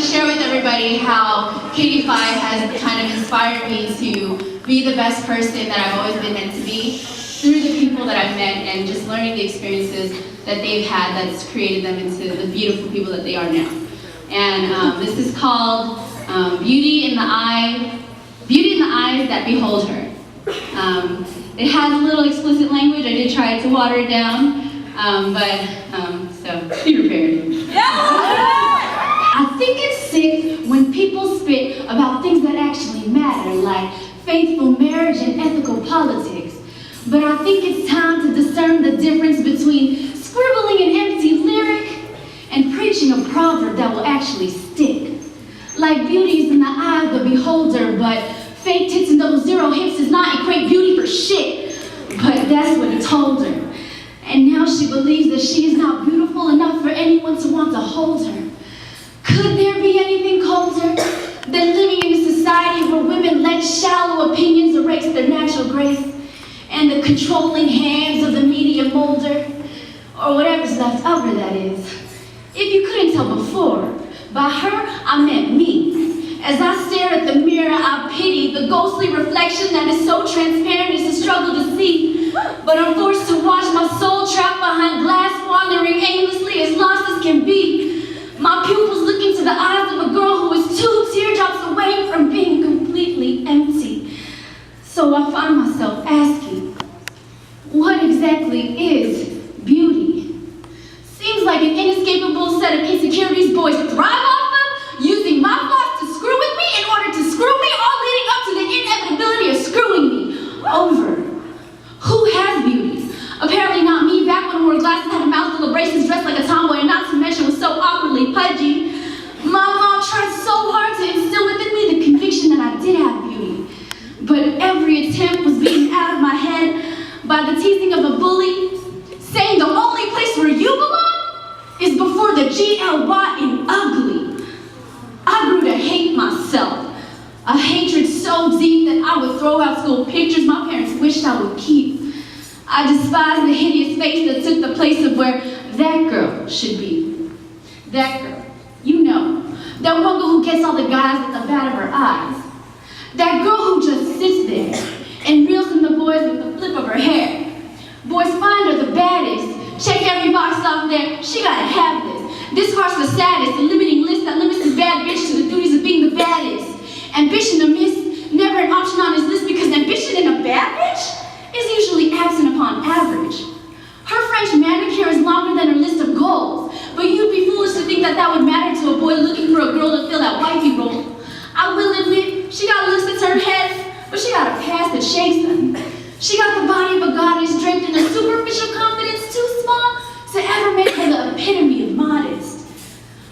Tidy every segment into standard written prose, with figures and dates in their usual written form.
to share with everybody how aKDPhi has kind of inspired me to be the best person that I've always been meant to be through the people that I've met and just learning the experiences that they've had that's created them into the beautiful people that they are now. And this is called Beauty in the Eyes That Behold Her. It has a little explicit language. I did try to water it down, so be prepared. I think it's sick when people spit about things that actually matter, like faithful marriage and ethical politics. But I think it's time to discern the difference between scribbling an empty lyric and preaching a proverb that will actually stick. Like beauty is in the eye of the beholder, but fake tits and 00 hips does not equate beauty for shit. But that's what it told her. And now she believes that she is not beautiful enough for anyone to want to hold her. Could there be anything colder than living in a society where women let shallow opinions erase their natural grace and the controlling hands of the media molder, or whatever's left of her, that is? If you couldn't tell before, by her, I meant me. As I stare at the mirror, I pity the ghostly reflection that is so transparent it's a struggle to see. But I'm forced to watch my soul trapped behind glass, wandering aimlessly, as lost as can be. My pupils look into the eyes of a girl who is 2 teardrops away from being completely empty. So I find myself asking, what exactly is beauty? Seems like an inescapable set of insecurities boys thrive off of, using my flaws to screw with me in order to screw me, all leading up to the inevitability of screwing me over. Who has beauty? Apparently not me. Back when I wore glasses, had a mouth full of braces, dressed like a tomboy, and not to mention was so awkwardly pudgy. My mom tried so hard to instill within me the conviction that I did have beauty. But every attempt was beaten out of my head by the teasing of a bully, saying the only place where you belong is before the GLY in ugly. I grew to hate myself. A hatred so deep that I would throw out school pictures my parents wished I would keep. I despised the hideous face that took the place of where that girl should be. That girl, you know, that one girl who gets all the guys at the bat of her eyes. That girl who just sits there and reels in the boys with the flip of her hair. Boys find her the baddest. Check every box off there, she gotta have this. This heart's the saddest, the limiting list that limits this bad bitch to the duties of being the baddest. Ambition to miss, never an option on his list because ambition in a bad bitch is usually absent upon average. Her French manicure is longer than her list of goals, but you'd be foolish to think that that would matter to a boy looking for a girl to fill that wifey role. I will admit, she got lists that turn heads, but she got a past that shakes them. She got the body of a goddess draped in a superficial confidence too small to ever make her the epitome of modest.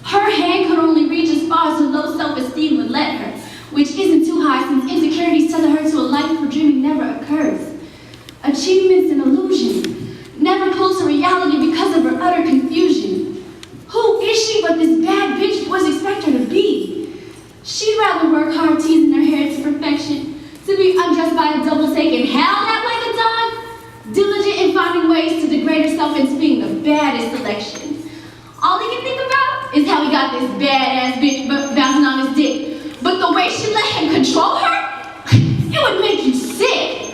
Her hand could only reach as far as her low self-esteem would let her, which isn't too high since insecurities tether her to a life where dreaming never occurs. Achievement's an illusion, never pulls to reality because of her utter confusion. Who is she but this bad bitch boys expect her to be? She'd rather work hard teasing her hair to perfection, to be undressed by a double take and howled at like a dog, diligent in finding ways to degrade herself into being the baddest selection. All he can think about is how he got this badass bitch bouncing on his dick. But the way she let him control her, it would make you sick.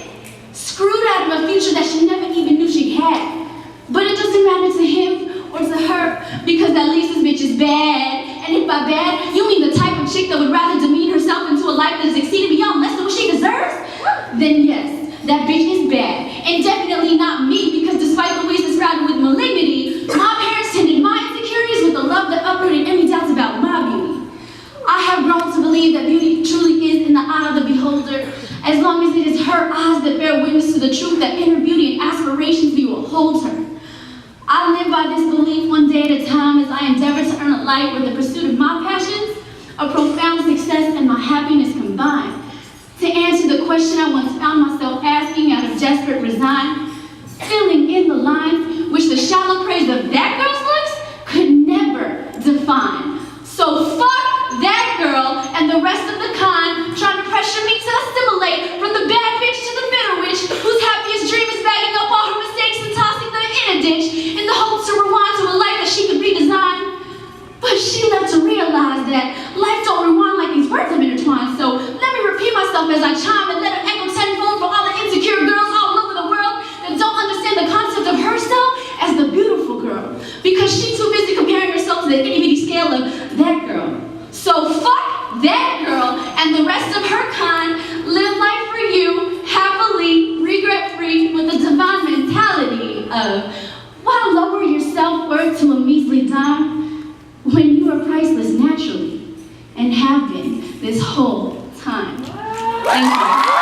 Screwed out of a future that she never even knew she had. But it doesn't matter to him or to her because at least this bitch is bad. And if by bad, you mean the type of chick that would rather demean herself into a life that is exceeded beyond less than what she deserves, then yes, that bitch is bad. And definitely not me because despite the ways it's surrounded with malignity, my parents tended my insecurities with a love that uprooted any doubts about my beauty. I have grown to believe that beauty truly is in the eye of the beholder, as long as it is her eyes that bear witness to the truth that inner beauty and aspirations will hold her. I live by this belief one day at a time as I endeavor to earn a life where the pursuit of my passions, a profound success, and my happiness combine. To answer the question I once found myself asking out of desperate resign, filling in the lines which the shallow praise of that girl's looks could never define. So fuck that girl and the rest of the kind trying to pressure me to assimilate from the bad bitch to the bitter witch whose happiest dream is bagging up all her mistakes and tossing them in a ditch in the hopes to rewind to a life that she could redesign. But she left to realize that Why lower your self-worth to a measly dime when you are priceless naturally and have been this whole time? Thank you.